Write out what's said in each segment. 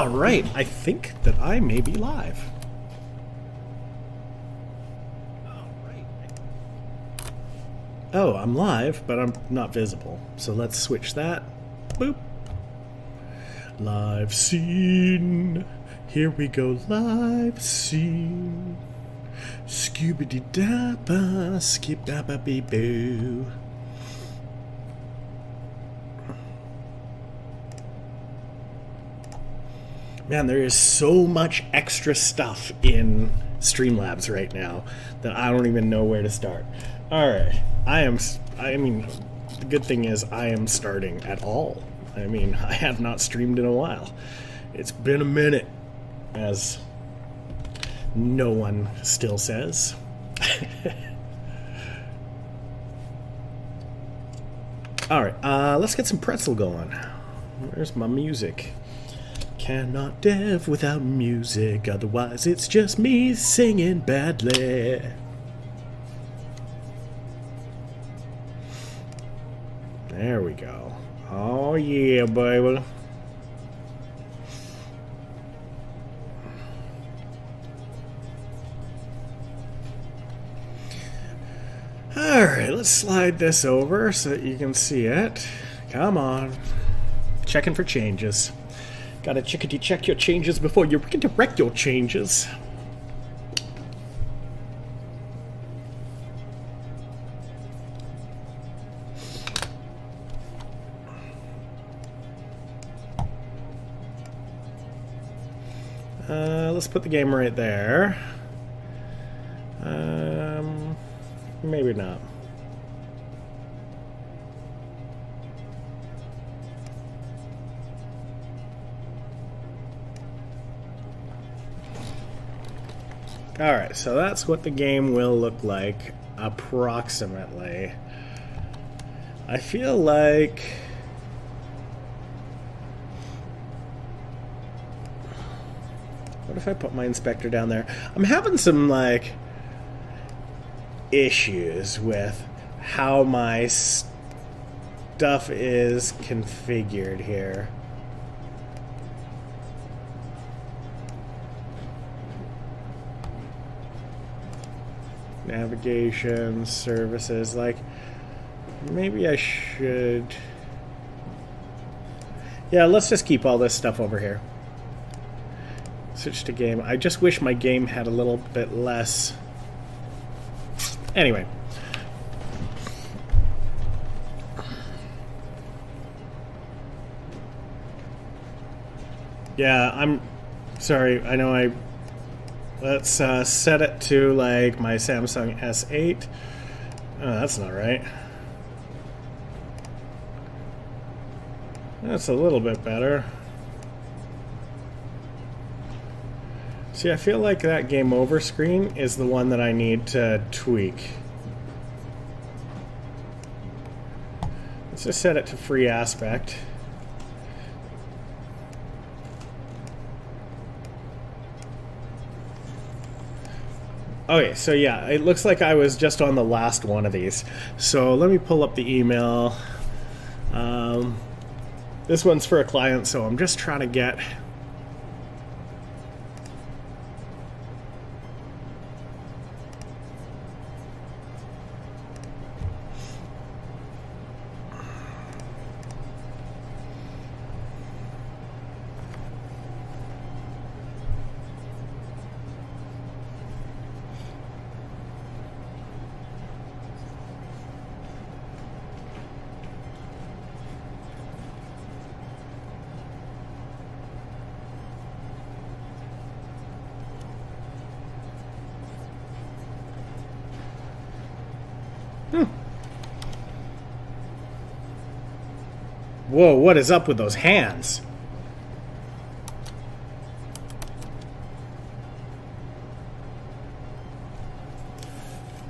Alright, I think that I may be live. Oh, I'm live, but I'm not visible. So let's switch that. Boop. Live scene. Here we go, live scene. Scooby-Doo-Dabba, skip-dabba-bee-boo. Man, there is so much extra stuff in Streamlabs right now that I don't even know where to start. Alright, I mean, the good thing is I am starting at all. I mean, I have not streamed in a while. It's been a minute, as no one still says. Alright, let's get some pretzel going. Where's my music? Cannot dev without music, otherwise it's just me singing badly. There we go. Oh yeah, baby. Alright, let's slide this over so that you can see it. Come on. Checking for changes. Gotta chickadee check your changes before you can direct your changes. Let's put the game right there. Maybe not. Alright, so that's what the game will look like, approximately. I feel like... What if I put my inspector down there? I'm having some, like, issues with how my stuff is configured here. Navigation, services, like, maybe I should... Yeah, let's just keep all this stuff over here. Switch to game. I just wish my game had a little bit less... Anyway. Yeah, I'm sorry, I know I... Let's set it to, like, my Samsung S8. Oh, that's not right. That's a little bit better. See, I feel like that game over screen is the one that I need to tweak. Let's just set it to free aspect. Okay, so yeah, it looks like I was just on the last one of these. So let me pull up the email. This one's for a client, so I'm just trying to get... Whoa, what is up with those hands?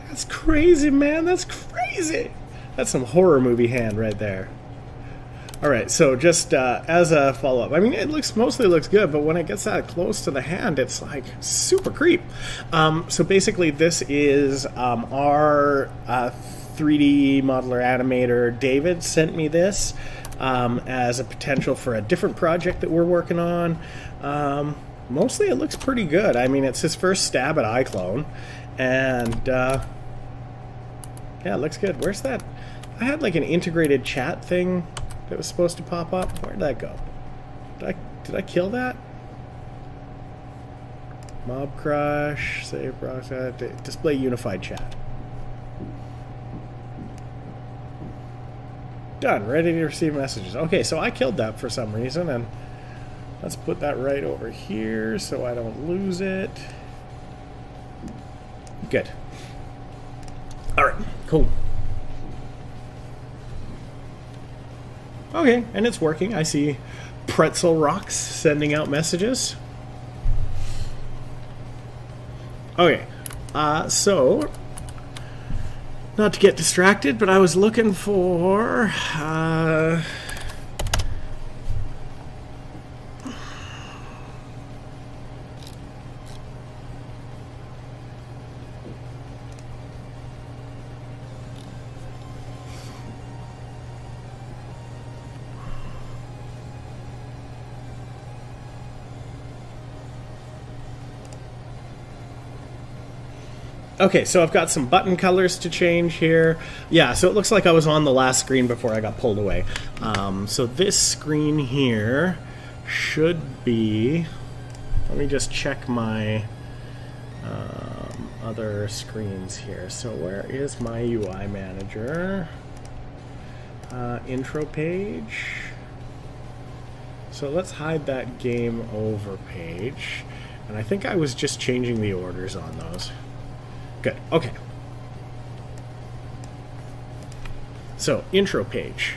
That's crazy, man. That's crazy. That's some horror movie hand right there. Alright, so just as a follow-up, I mean, it mostly looks good, but when it gets that close to the hand, it's like super creep. So basically, this is our 3D modeler animator David sent me this. as a potential for a different project that we're working on. Mostly it looks pretty good. I mean, it's his first stab at iClone, and yeah, it looks good. Where's that? I had like an integrated chat thing that was supposed to pop up. Where did that go? Did I kill that? Mob crush, save process, display unified chat. Done. Ready to receive messages. Okay, so I killed that for some reason, and let's put that right over here so I don't lose it. Good. Alright, cool. Okay, and it's working. I see Pretzel Rocks sending out messages. Okay, so, not to get distracted, but I was looking for, okay, so I've got some button colors to change here. Yeah, so it looks like I was on the last screen before I got pulled away. So this screen here should be... Let me just check my other screens here. So where is my UI manager? Intro page. So let's hide that game over page. And I think I was just changing the orders on those. Good. Okay. So, intro page.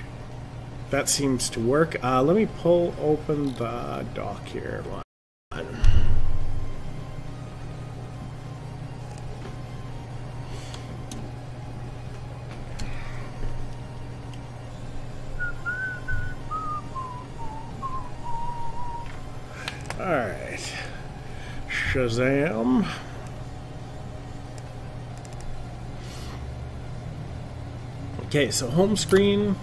That seems to work. Let me pull open the doc here. Alright. Shazam. Okay, so home screen,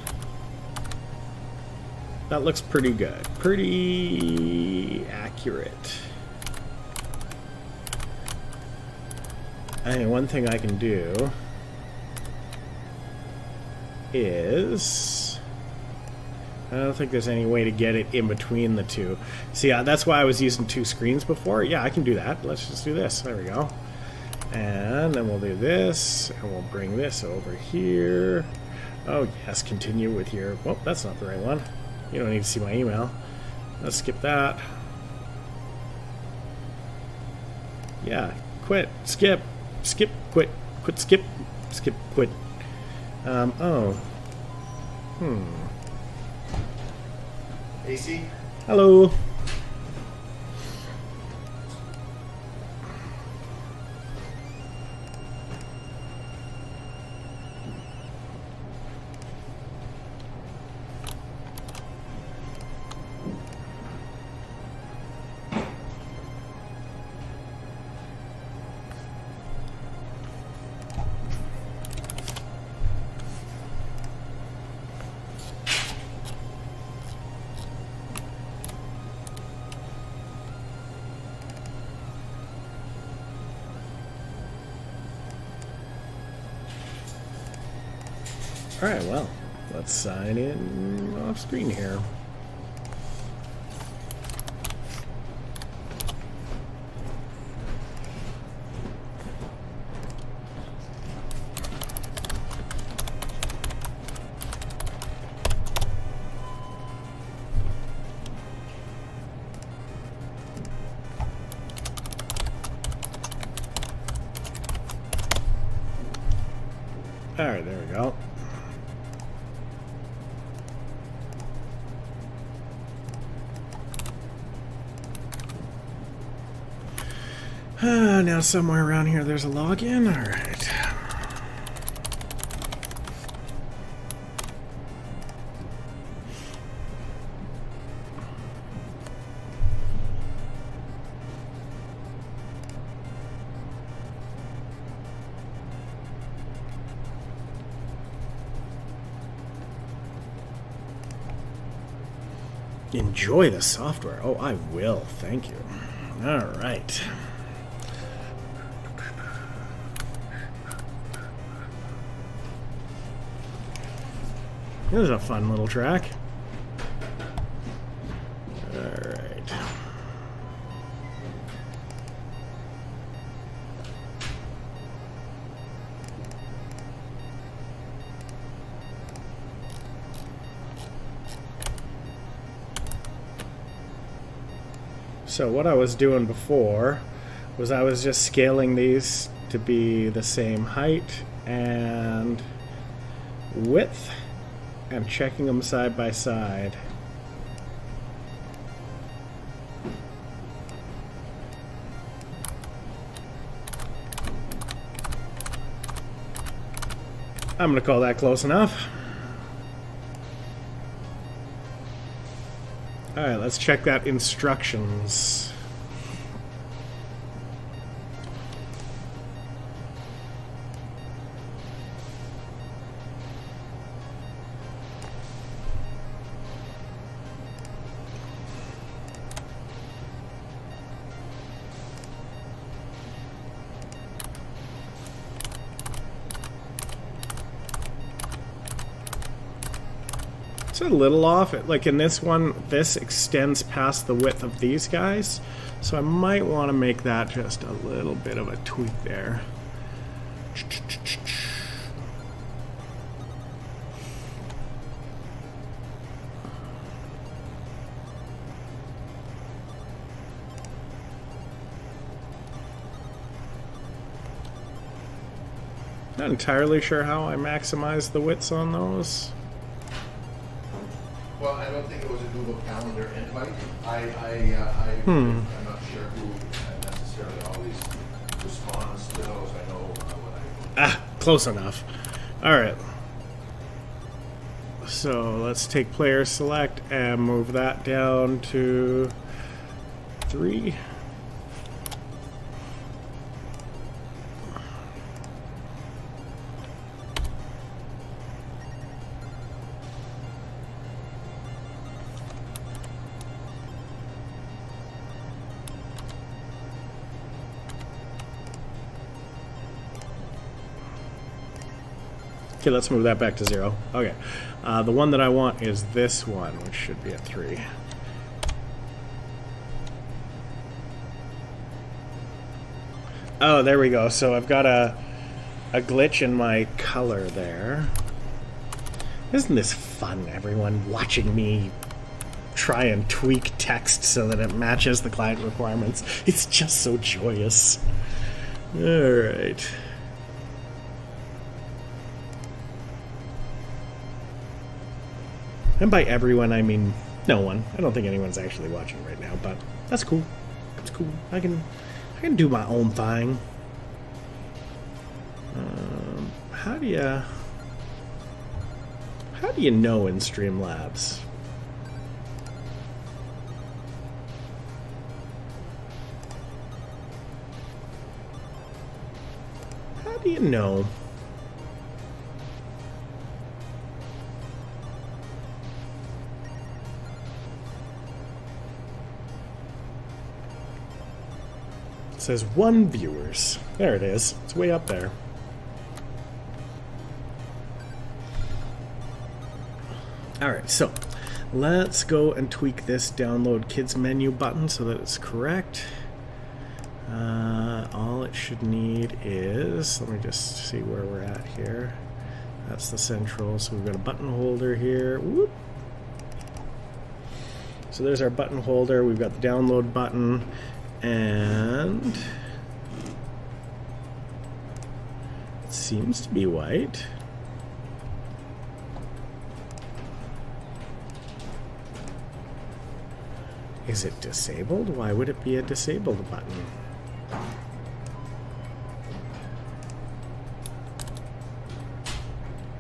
that looks pretty good. Pretty accurate. And one thing I can do is... I don't think there's any way to get it in between the two. See, that's why I was using two screens before. Yeah, I can do that. Let's just do this. There we go. And then we'll do this, and we'll bring this over here. Oh, yes, continue with your... Oh, that's not the right one. You don't need to see my email. Let's skip that. Yeah, quit, skip, quit, skip, quit. Oh. AC? Hello. Alright, well, let's sign in off screen here. Alright, there we go. Now somewhere around here there's a login. Alright. enjoy the software. Oh, I will. Thank you. All right. This is a fun little track. All right. So what I was doing before was I was just scaling these to be the same height and width and checking them side by side. I'm gonna call that close enough. Alright, let's check that instructions. It's a little off. Like in this one, this extends past the width of these guys, so I might want to make that just a little bit of a tweak there. Not entirely sure how I maximize the widths on those. Well, I don't think it was a Google Calendar invite. I'm not sure who necessarily always responds to those. I know when I... Close enough. Alright. So let's take player select and move that down to 3. Okay, let's move that back to 0. Okay. The one that I want is this one, which should be at 3. Oh, there we go. So I've got a glitch in my color there. Isn't this fun, everyone, watching me try and tweak text so that it matches the client requirements? It's just so joyous. Alright. And by everyone, I mean no one. I don't think anyone's actually watching right now, but that's cool. It's cool. I can do my own thing. How do you know in Streamlabs? How do you know? It says 1 viewers. There it is. It's way up there. Alright, so let's go and tweak this download kids menu button so that it's correct. All it should need is, let me just see where we're at here. That's the central, so we've got a button holder here. Whoop. So there's our button holder. We've got the download button, and it seems to be white. Is it disabled? Why would it be a disabled button?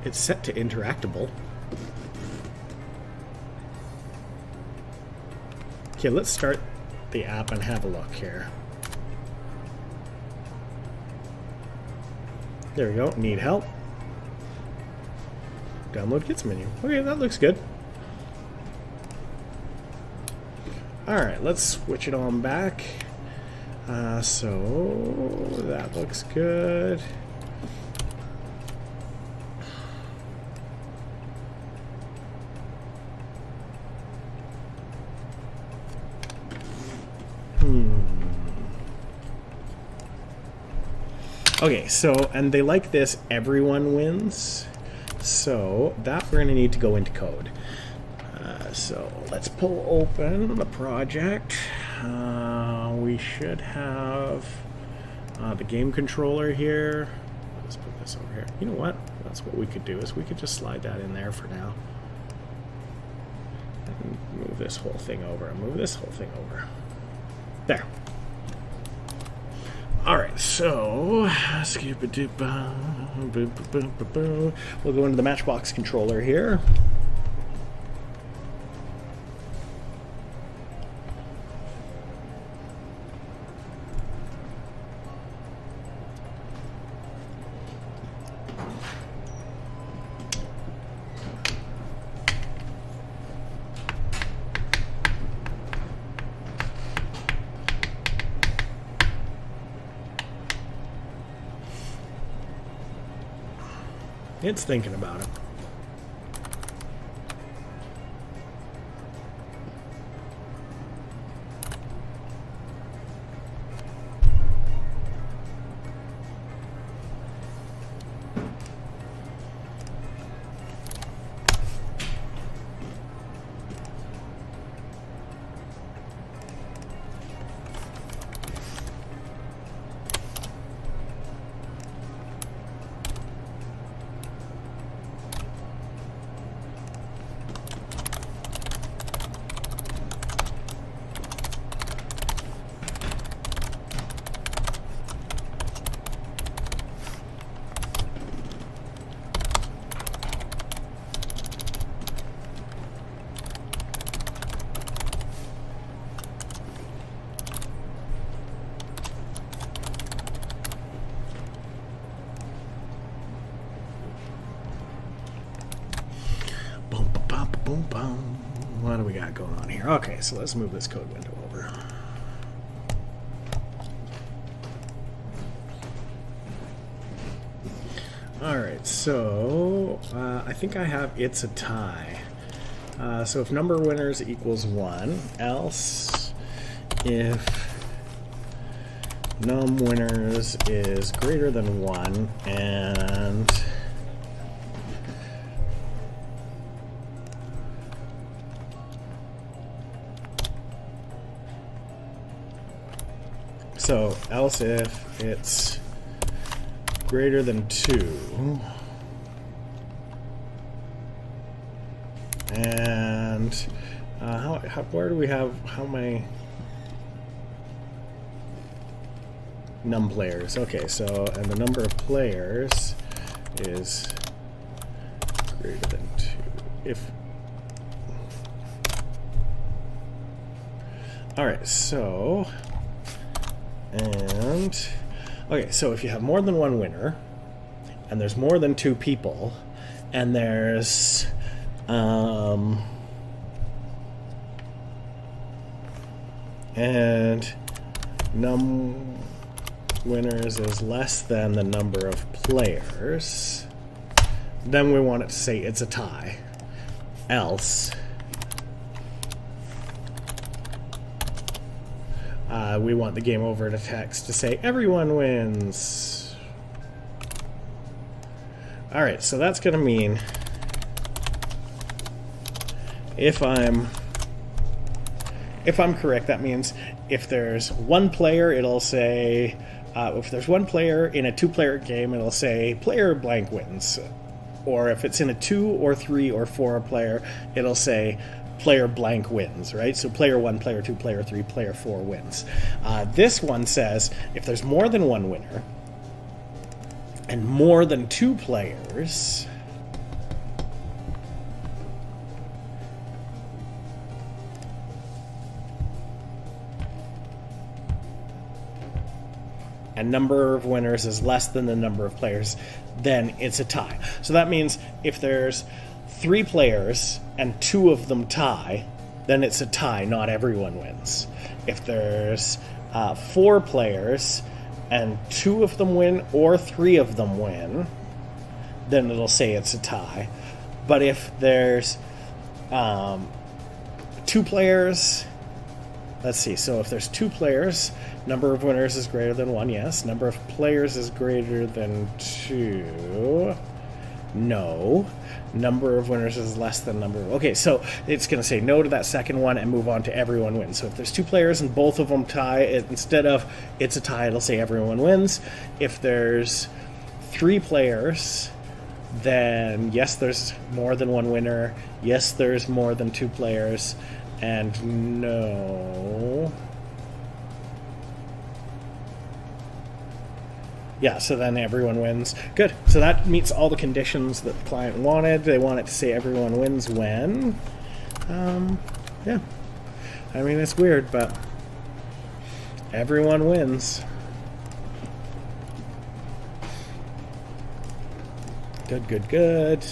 It's set to interactable. Okay, let's start the app and have a look here. There we go. Need help. Download kids menu. Okay, that looks good. Alright, let's switch it on back. So that looks good. Okay, so, and they like this, everyone wins. So that we're going to need to go into code. So let's pull open the project. We should have the game controller here. Let's put this over here. You know what? That's what we could do, is we could just slide that in there for now. And move this whole thing over, and move this whole thing over. There. Alright, so we'll go into the Matchbox controller here. It's thinking about it. Boom, boom. What do we got going on here? Okay, so let's move this code window over. Alright, so I think I have it's a tie. So if number of winners equals 1, else if num winners is greater than 1 and so else if it's greater than 2 and where do we have how many num players? Okay, so and the number of players is greater than 2 if alright, so and okay, so if you have more than one winner and there's more than 2 people and there's and num winners is less than the number of players, then we want it to say it's a tie. Else we want the game over to text to say everyone wins. Alright, so that's going to mean if I'm correct, that means if there's one player, it'll say if there's one player in a 2-player game, it'll say player blank wins. Or if it's in a 2 or 3 or 4 player, it'll say player blank wins, right? So player 1, player 2, player 3, player 4 wins. This one says if there's more than one winner and more than 2 players, and number of winners is less than the number of players, then it's a tie. So that means if there's 3 players and 2 of them tie, then it's a tie, not everyone wins. If there's 4 players and 2 of them win or 3 of them win, then it'll say it's a tie. But if there's 2 players, let's see, so if there's 2 players, number of winners is greater than 1, yes. Number of players is greater than 2, no. Number of winners is less than number of... Okay, so it's going to say no to that second one and move on to everyone wins. So if there's 2 players and both of them tie, instead of it's a tie, it'll say everyone wins. If there's 3 players, then yes, there's more than 1 winner. Yes, there's more than 2 players. And no... Yeah, so then everyone wins. Good. So that meets all the conditions that the client wanted. They want it to say everyone wins when. Yeah. I mean, it's weird, but everyone wins. Good, good, good.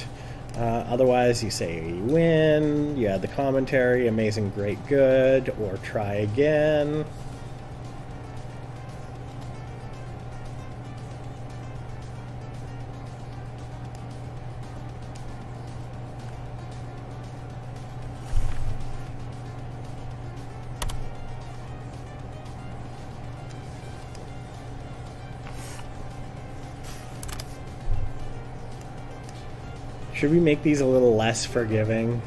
Otherwise, you say you win. You add the commentary, amazing, great, good, or try again. Should we make these a little less forgiving?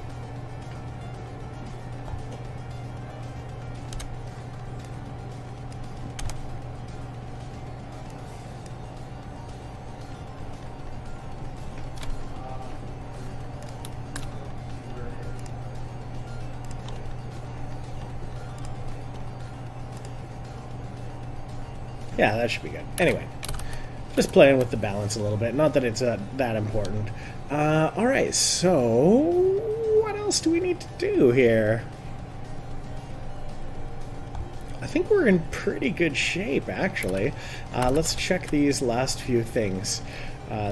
Yeah, that should be good. Anyway, just playing with the balance a little bit. Not that it's that important. Alright, so what else do we need to do here? I think we're in pretty good shape, actually. Let's check these last few things.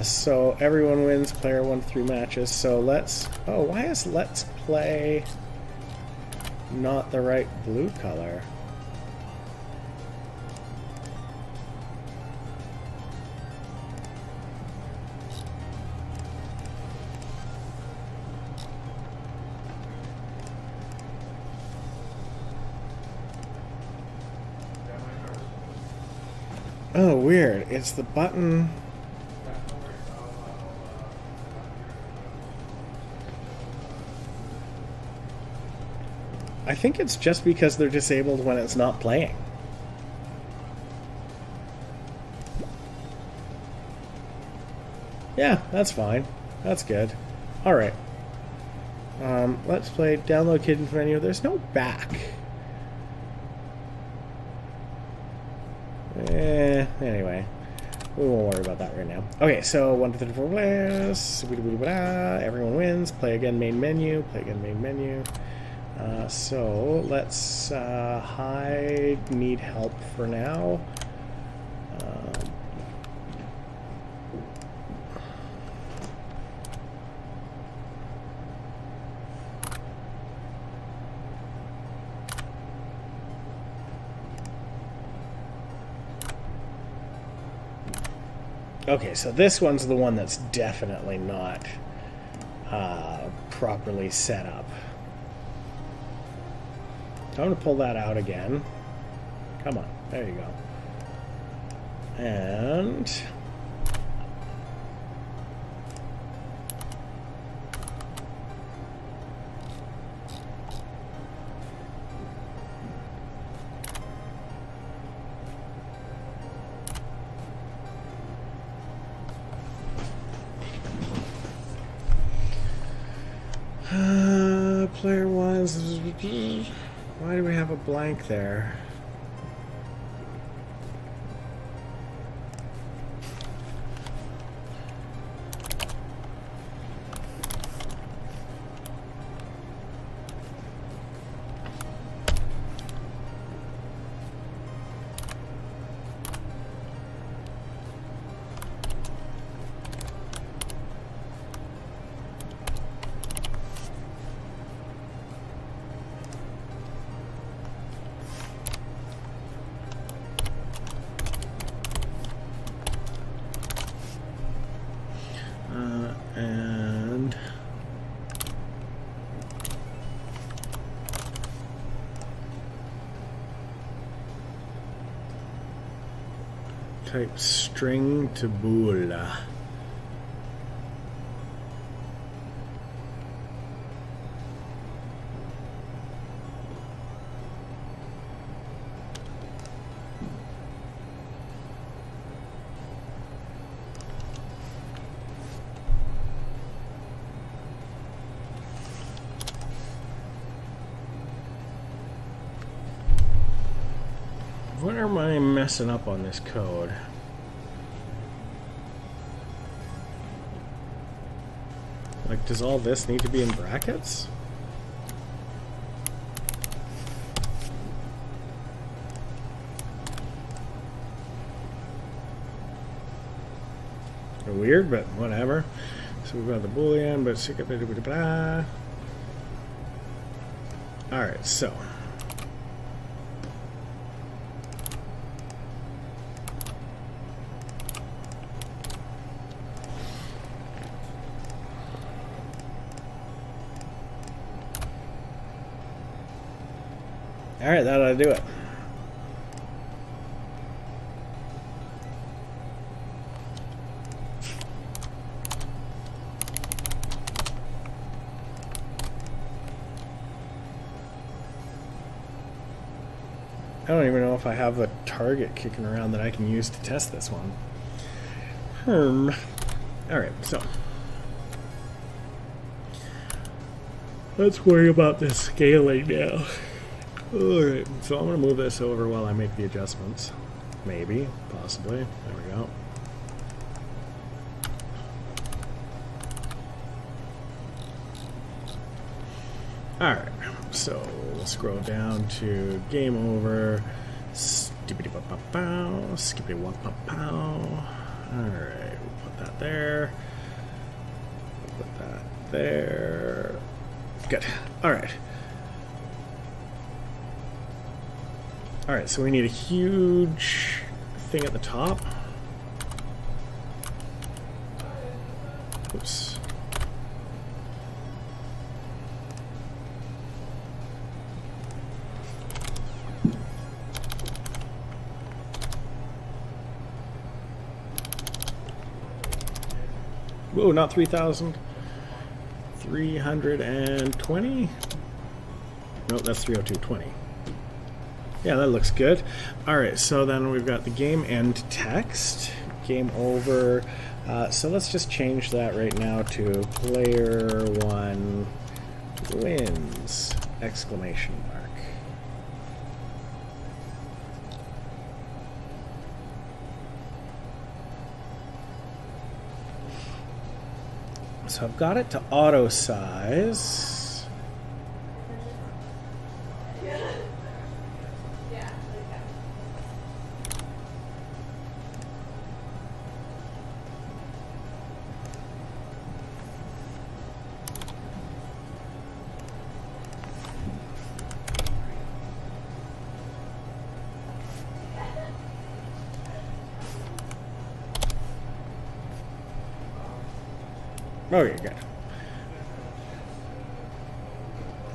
So everyone wins, player 1 to 3 matches. So let's... Oh, why is let's play not the right blue color? Oh, weird. It's the button... I think it's just because they're disabled when it's not playing. Yeah, that's fine. That's good. Alright. Let's play download hidden menu. There's no back. Anyway, we won't worry about that right now. Okay, so 1, 2, 3, 4 players. Everyone wins. Play again, main menu. Play again, main menu. So let's hide need help for now. Okay, so this one's the one that's definitely not properly set up. I'm going to pull that out again. Come on, there you go. And... player ones. Why do we have a blank there? type string to bool. What am I messing up on this code? Like, does all this need to be in brackets? Weird, but whatever. So we've got the boolean, but alright, so alright, that ought to do it. I don't even know if I have a target kicking around that I can use to test this one. Alright, so let's worry about this scaling now. Alright, so I'm going to move this over while I make the adjustments. Maybe, possibly. There we go. Alright, so we'll scroll down to game over. Skippity-wop-pow, skippity-wop-pow. Alright, we'll put that there. We'll put that there. Good. Alright. Alright, so we need a huge thing at the top. Oops. Whoa, not 3,000. 320? Nope, that's 302.20. Yeah, that looks good. Alright, so then we've got the game end text. Game over. So let's just change that right now to player 1 wins! Exclamation mark. So I've got it to auto size. Okay, good.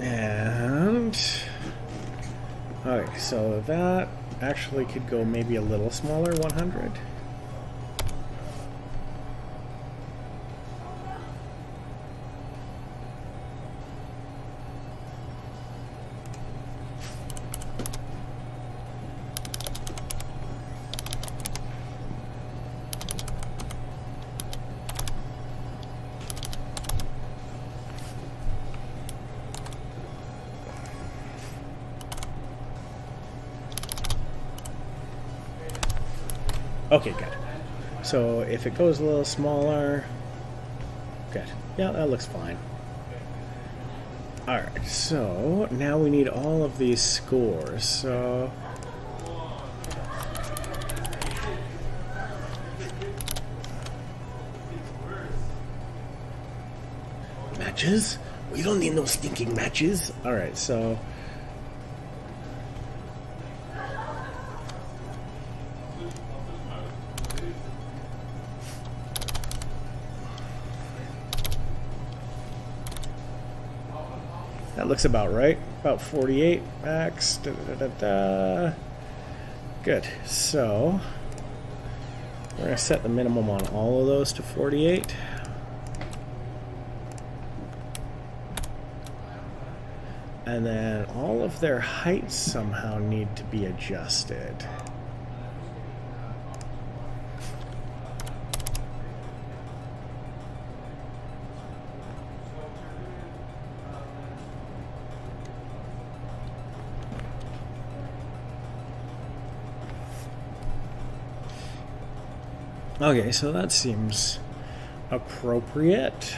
And okay, so that actually could go maybe a little smaller, 100. Okay, good. So if it goes a little smaller, good. Yeah, that looks fine. Alright, so now we need all of these scores. So matches? We don't need no stinking matches. Alright, so that looks about right. About 48 max. Good. So We're going to set the minimum on all of those to 48. And then all of their heights somehow need to be adjusted. Okay, so that seems appropriate.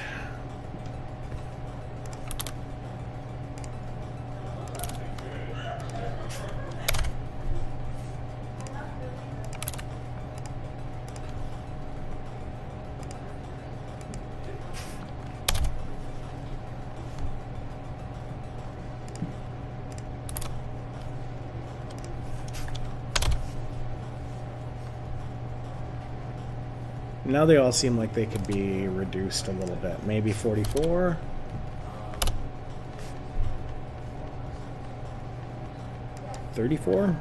Now they all seem like they could be reduced a little bit. Maybe 44. $34.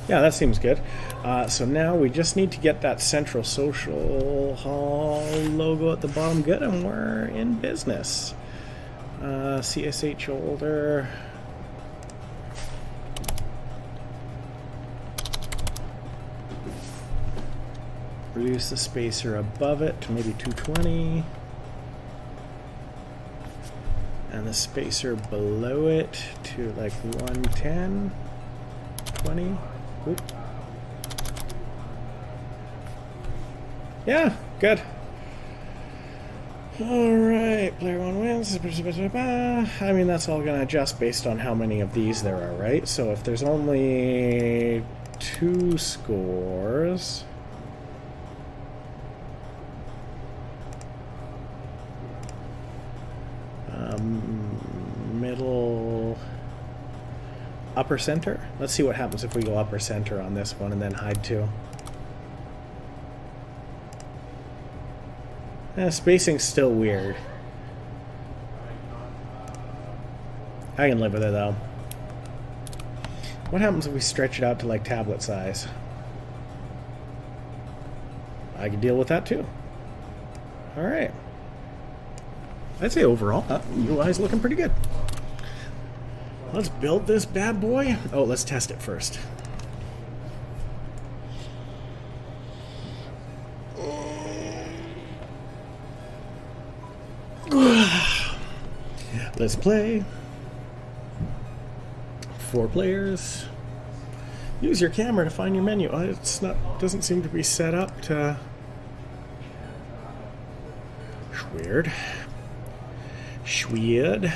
Yeah, that seems good. So now we just need to get that Central Social Hall logo at the bottom good, and we're in business. CSH holder. Reduce the spacer above it to maybe 220. And the spacer below it to like 110, 20. Oop. Yeah, good. Alright, player one wins. I mean, that's all going to adjust based on how many of these there are, right? So if there's only 2 scores... middle... upper center? Let's see what happens if we go upper center on this one and then hide 2. Spacing's still weird. I can live with it though. What happens if we stretch it out to like tablet size? I can deal with that too. Alright. I'd say overall, UI's looking pretty good. Let's build this bad boy. Oh, let's test it first. Let's play. 4 players. Use your camera to find your menu. Oh, it's not. Doesn't seem to be set up to. Weird. Weird.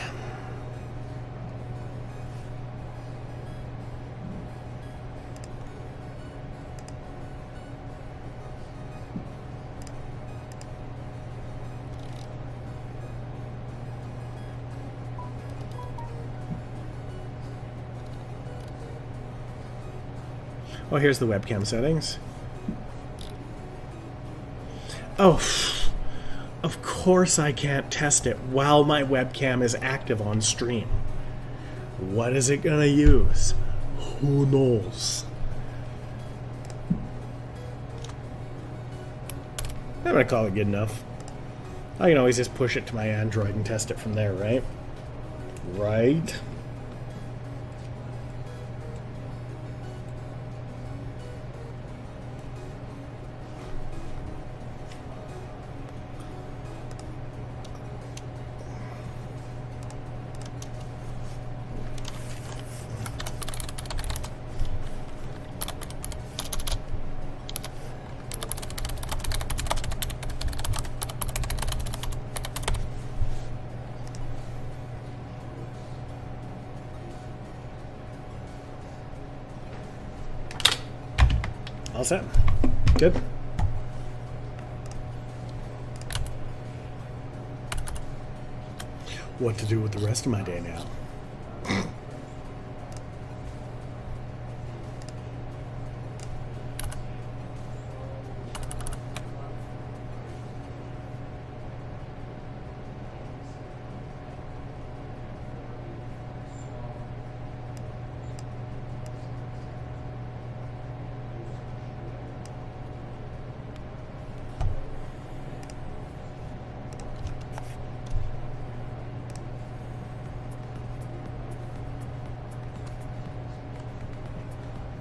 Oh, here's the webcam settings. Oh, of course I can't test it while my webcam is active on stream. What is it gonna use? Who knows? I'm gonna call it good enough. I can always just push it to my Android and test it from there, right? Right? All set. Good. What to do with the rest of my day now?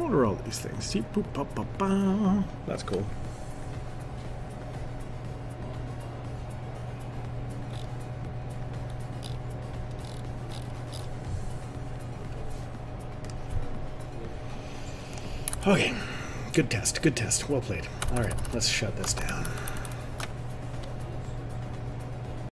What are all these things? That's cool. Okay, good test, well played. All right, let's shut this down.